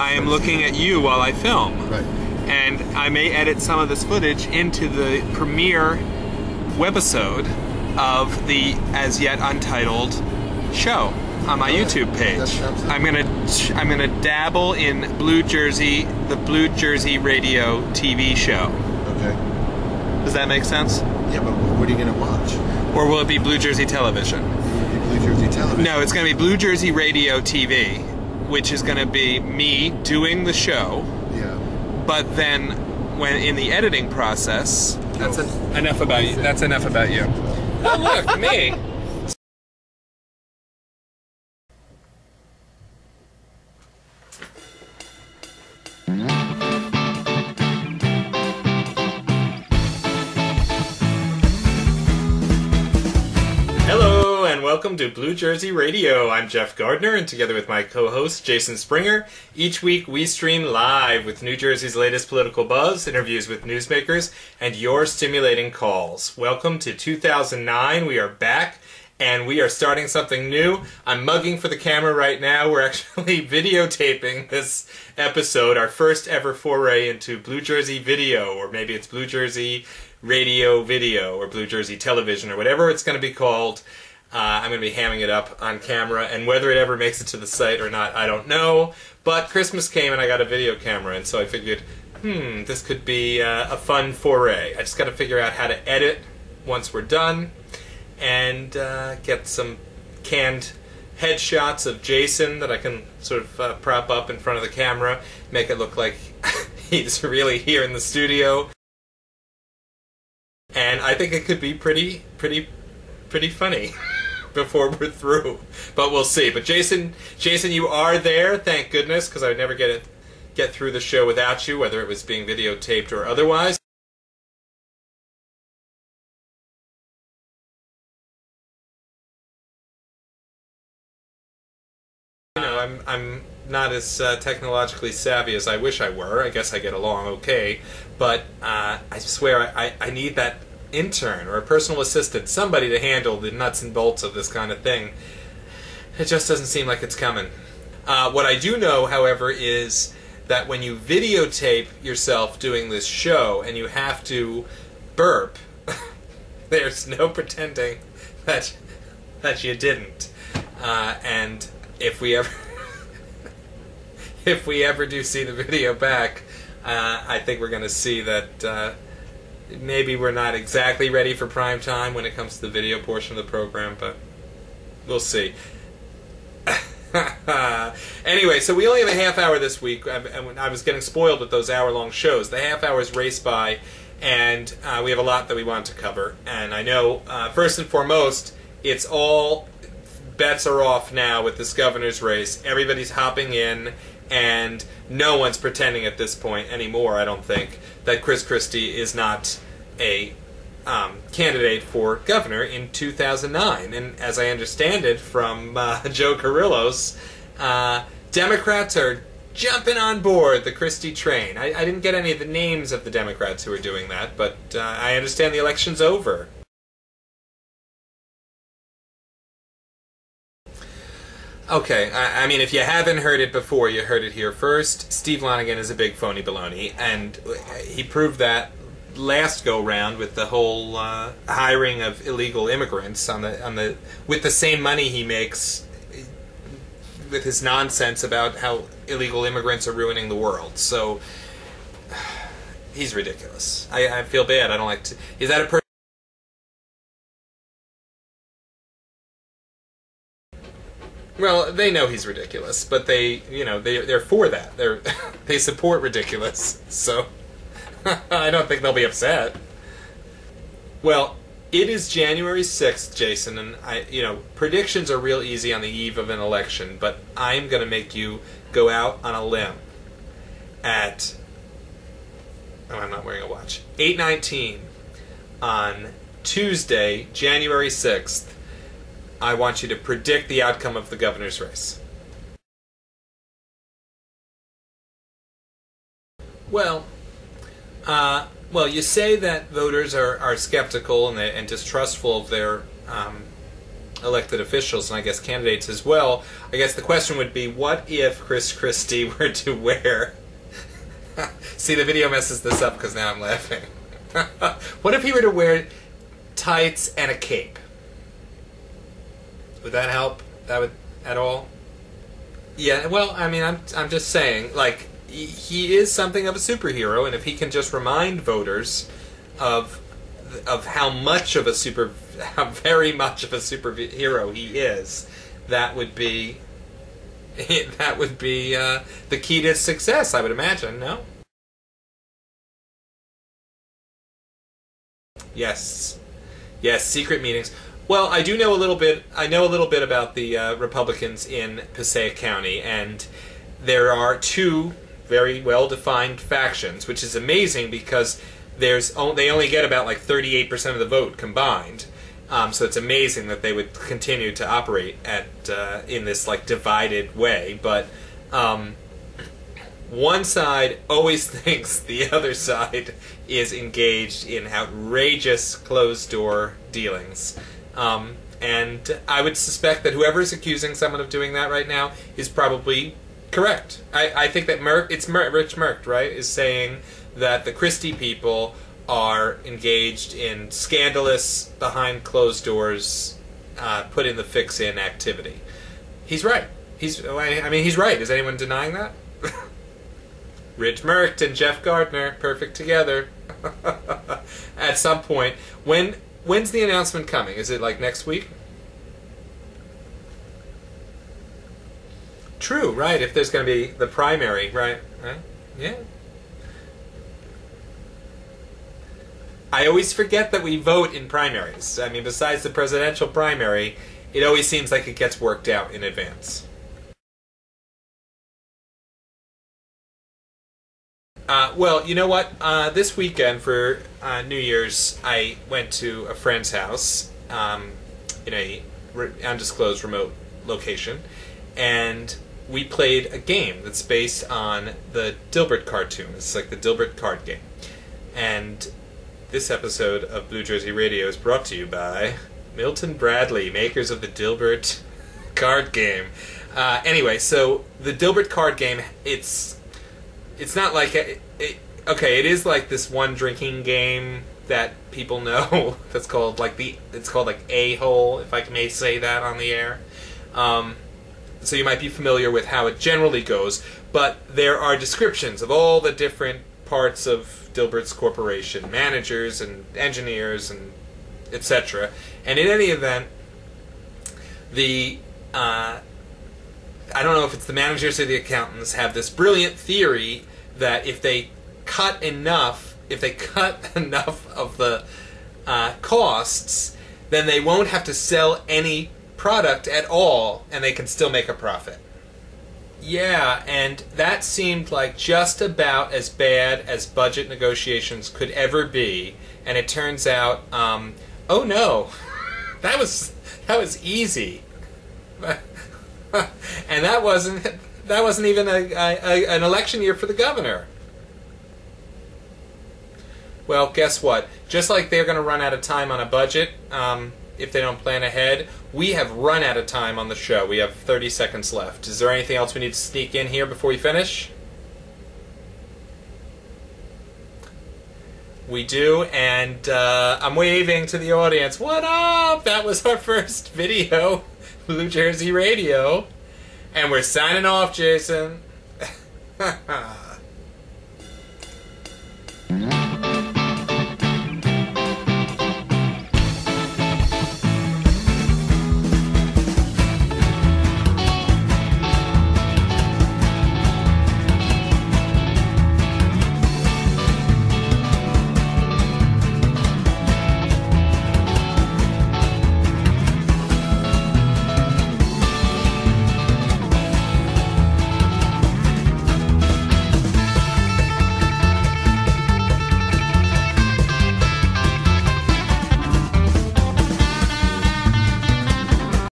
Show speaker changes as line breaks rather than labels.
I am looking at you while I film.
Right.
And I may edit some of this footage into the premiere webisode of the as yet untitled show on my YouTube page. I'm gonna dabble in the Blue Jersey Radio TV show.
Okay.
Does that make sense?
Yeah, but what are you gonna watch?
Or will it be Blue Jersey Television?
Blue Jersey Television.
No, it's gonna be Blue Jersey Radio TV, which is gonna be me doing the show.
Yeah.
But then, when in the editing process, enough about you. That's enough about you. Oh, look, me. Hello, and welcome to Blue Jersey Radio. I'm Jeff Gardner, and together with my co-host, Jason Springer, each week we stream live with New Jersey's latest political buzz, interviews with newsmakers, and your stimulating calls. Welcome to 2009. We are back, and we are starting something new. I'm mugging for the camera right now. We're actually videotaping this episode, our first ever foray into Blue Jersey video, or maybe it's Blue Jersey Radio Video, or Blue Jersey Television, or whatever it's going to be called. I'm going to be hamming it up on camera, and whether it ever makes it to the site or not, I don't know. But Christmas came and I got a video camera, and so I figured, this could be a fun foray. I just got to figure out how to edit once we're done, and get some canned headshots of Jason that I can sort of prop up in front of the camera, make it look like he's really here in the studio. And I think it could be pretty funny before we're through. But we'll see. But Jason, you are there, thank goodness, because I would never get through the show without you, whether it was being videotaped or otherwise. You know, I'm not as technologically savvy as I wish I were. I guess I get along okay, but I swear I need that intern or a personal assistant, somebody to handle the nuts and bolts of this kind of thing. It just doesn't seem like it's coming. What I do know, however, is that when you videotape yourself doing this show and you have to burp, there's no pretending that you didn't. And if we ever do see the video back, I think we're going to see that maybe we're not exactly ready for prime time when it comes to the video portion of the program, but we'll see. Anyway, so we only have a half hour this week. I was getting spoiled with those hour-long shows. The half hours race by, and we have a lot that we want to cover. And I know, first and foremost, it's all bets are off now with this governor's race. Everybody's hopping in, and no one's pretending at this point anymore, I don't think, that Chris Christie is not a candidate for governor in 2009. And as I understand it from Joe Carrillo's, Democrats are jumping on board the Christie train. I didn't get any of the names of the Democrats who are doing that, but I understand the election's over. Okay, I mean, if you haven't heard it before, you heard it here first. Steve Lonegan is a big phony baloney, and he proved that last go-round with the whole hiring of illegal immigrants with the same money he makes with his nonsense about how illegal immigrants are ruining the world. So he's ridiculous. I feel bad. I don't like to. Is that a person? Well, they know he's ridiculous, but they're for that. They support ridiculous, so I don't think they'll be upset. Well, it is January 6th, Jason, and predictions are real easy on the eve of an election, but I'm going to make you go out on a limb at, I'm not wearing a watch, 8:19 on Tuesday, January 6th. I want you to predict the outcome of the governor's race. Well, you say that voters are skeptical and distrustful of their elected officials and I guess candidates as well. I guess the question would be, what if Chris Christie were to wear... See, the video messes this up because now I'm laughing. What if he were to wear tights and a cape? Would that help? That would at all? Yeah, well, I mean, I'm just saying, like, he is something of a superhero, and if he can just remind voters of how very much of a superhero he is, that would be the key to success, I would imagine. No? Yes, secret meetings. Well, I do know a little bit. I know a little bit about the Republicans in Passaic County, and there are two very well-defined factions, which is amazing because they only get about like 38% of the vote combined. So it's amazing that they would continue to operate in this like divided way. But one side always thinks the other side is engaged in outrageous closed-door dealings. And I would suspect that whoever is accusing someone of doing that right now is probably correct. I think that Rich Merck, right, is saying that the Christie people are engaged in scandalous, behind closed doors, put in the fix-in activity. He's right. He's right. Is anyone denying that? Rich Merck and Jeff Gardner, perfect together. At some point. When's the announcement coming? Is it like next week? True, right, if there's going to be the primary, right? Yeah. I always forget that we vote in primaries. I mean, besides the presidential primary, it always seems like it gets worked out in advance. Well, you know what? This weekend for New Year's, I went to a friend's house in a undisclosed remote location, and we played a game that's based on the Dilbert cartoon. It's like the Dilbert card game. And this episode of Blue Jersey Radio is brought to you by Milton Bradley, makers of the Dilbert card game. Anyway, so the Dilbert card game, it's not like okay, it is like this one drinking game that people know that's called like A-hole, if I may say that on the air. So you might be familiar with how it generally goes, but there are descriptions of all the different parts of Dilbert's corporation, managers and engineers and etc. And in any event, I don't know if it's the managers or the accountants have this brilliant theory that if they cut enough of the costs, then they won't have to sell any product at all, and they can still make a profit. Yeah, and that seemed like just about as bad as budget negotiations could ever be, and it turns out, oh no, that was easy. And that wasn't even an election year for the governor. Well, guess what? Just like they're going to run out of time on a budget if they don't plan ahead, we have run out of time on the show. We have 30 seconds left. Is there anything else we need to sneak in here before we finish? We do, and I'm waving to the audience. What up? That was our first video, Blue Jersey Radio. And we're signing off, Jason.